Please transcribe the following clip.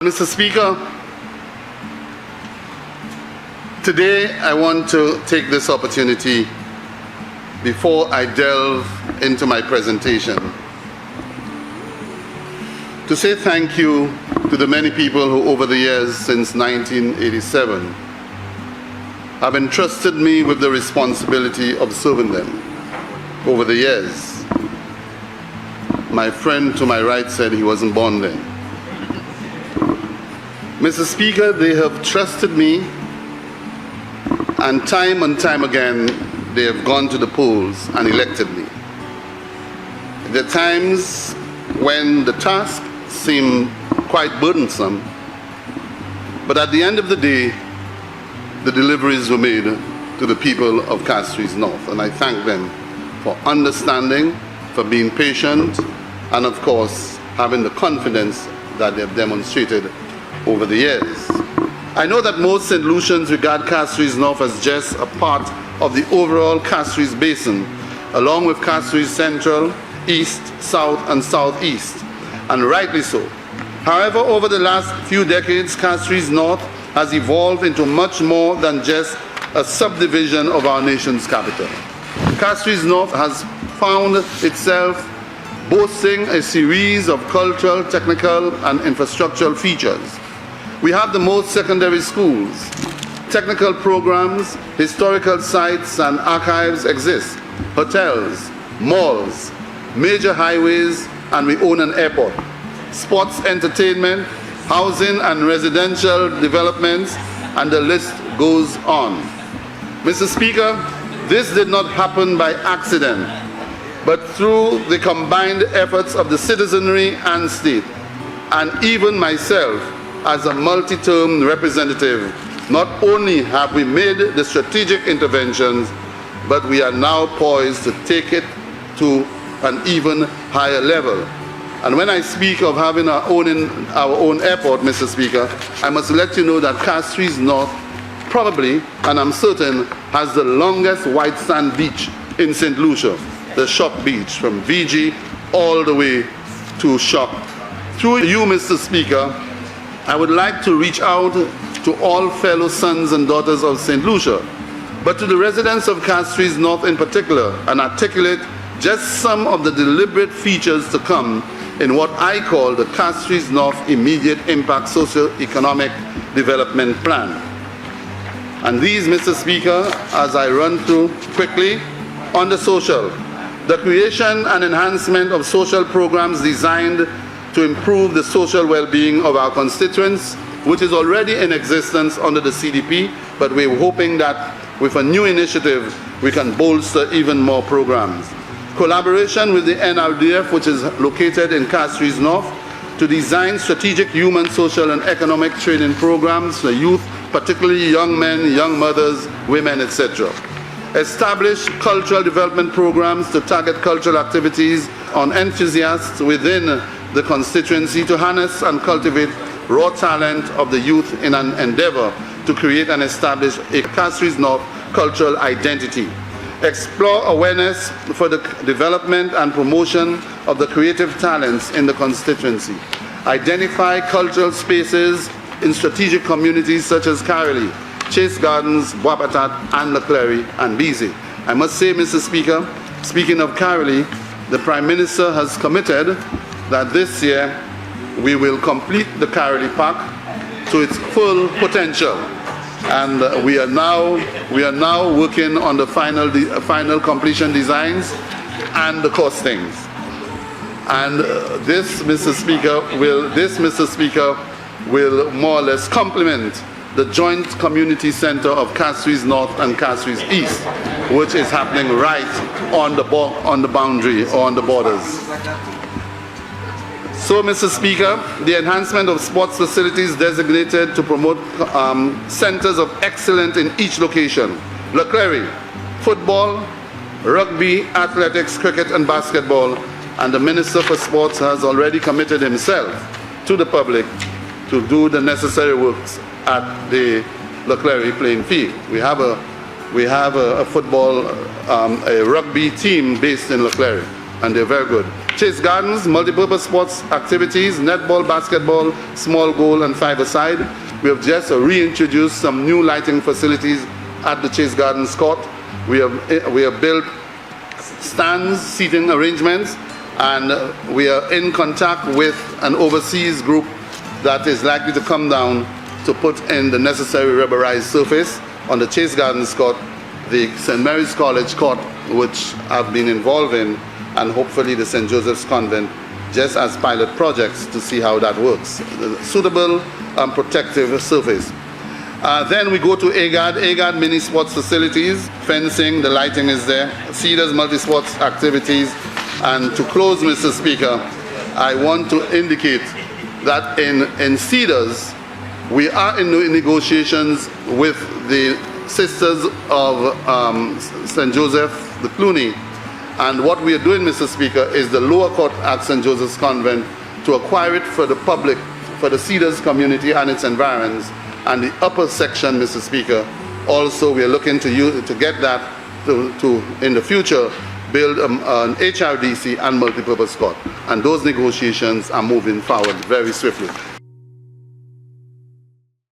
Mr. Speaker, today I want to take this opportunity before I delve into my presentation to say thank you to the many people who over the years since 1987 have entrusted me with the responsibility of serving them over the years. My friend to my right said he wasn't born then. Mr. Speaker, they have trusted me, and time again, they have gone to the polls and elected me. There are times when the task seemed quite burdensome, but at the end of the day, the deliveries were made to the people of Castries North, and I thank them for understanding, for being patient, and of course, having the confidence that they have demonstrated over the years. I know that most St. Lucians regard Castries North as just a part of the overall Castries Basin, along with Castries Central, East, South, and Southeast, and rightly so. However, over the last few decades, Castries North has evolved into much more than just a subdivision of our nation's capital. Castries North has found itself boasting a series of cultural, technical, and infrastructural features. We have the most secondary schools, technical programs, historical sites and archives exist, hotels, malls, major highways, and we own an airport. Sports, entertainment, housing and residential developments, and the list goes on. Mr. Speaker, this did not happen by accident, but through the combined efforts of the citizenry and state, and even myself as a multi-term representative. Not only have we made the strategic interventions, but we are now poised to take it to an even higher level. And when I speak of having our own airport, Mr. Speaker, I must let you know that Castries North probably, and I'm certain, has the longest white sand beach in St. Lucia, the Shock Beach, from VG all the way to Shock. Through you, Mr. Speaker, I would like to reach out to all fellow sons and daughters of St. Lucia, but to the residents of Castries North in particular, and articulate just some of the deliberate features to come in what I call the Castries North Immediate Impact Socio-Economic Development Plan. And these, Mr. Speaker, as I run through quickly, on the social, the creation and enhancement of social programs designed to improve the social well-being of our constituents, which is already in existence under the CDP, but we're hoping that with a new initiative, we can bolster even more programs. Collaboration with the NRDF, which is located in Castries North, to design strategic human, social, and economic training programs for youth, particularly young men, young mothers, women, etc. Establish cultural development programs to target cultural activities on enthusiasts within the constituency to harness and cultivate raw talent of the youth in an endeavor to create and establish a Castries North cultural identity. Explore awareness for the development and promotion of the creative talents in the constituency. Identify cultural spaces in strategic communities such as Carolee, Chase Gardens, Wapatat, and Leclerc, and Beezy. I must say, Mr. Speaker, speaking of Carolee, the Prime Minister has committed that this year we will complete the Carolee Park to its full potential. And we are now working on the final completion designs and the costings. And this, Mr. Speaker, will more or less complement the joint community center of Castries North and Castries East, which is happening right on the boundary or on the borders. So, Mr. Speaker, the enhancement of sports facilities designated to promote centers of excellence in each location. Leclerc, football, rugby, athletics, cricket, and basketball, and the Minister for Sports has already committed himself to the public to do the necessary works at the Leclerc playing field. We have a football, a rugby team based in Leclerc, and they're very good. Chase Gardens, multipurpose sports activities, netball, basketball, small goal, and five-a-side. We have just reintroduced some new lighting facilities at the Chase Gardens court. We have built stands, seating arrangements, and we are in contact with an overseas group that is likely to come down to put in the necessary rubberized surface on the Chase Gardens court, the St. Mary's College court, which I've been involved in, and hopefully the St. Joseph's Convent, just as pilot projects to see how that works. Suitable and protective surface. Then we go to AGAD mini sports facilities, fencing, the lighting is there, Cedars multi-sports activities. And to close, Mr. Speaker, I want to indicate that in Cedars, we are in negotiations with the Sisters of St. Joseph, the Cluny. And what we are doing, Mr. Speaker, is the lower court at St. Joseph's Convent to acquire it for the public, for the Cedars community and its environs. And the upper section, Mr. Speaker, also we are looking to get that to in the future, build an HRDC and multipurpose court. And those negotiations are moving forward very swiftly.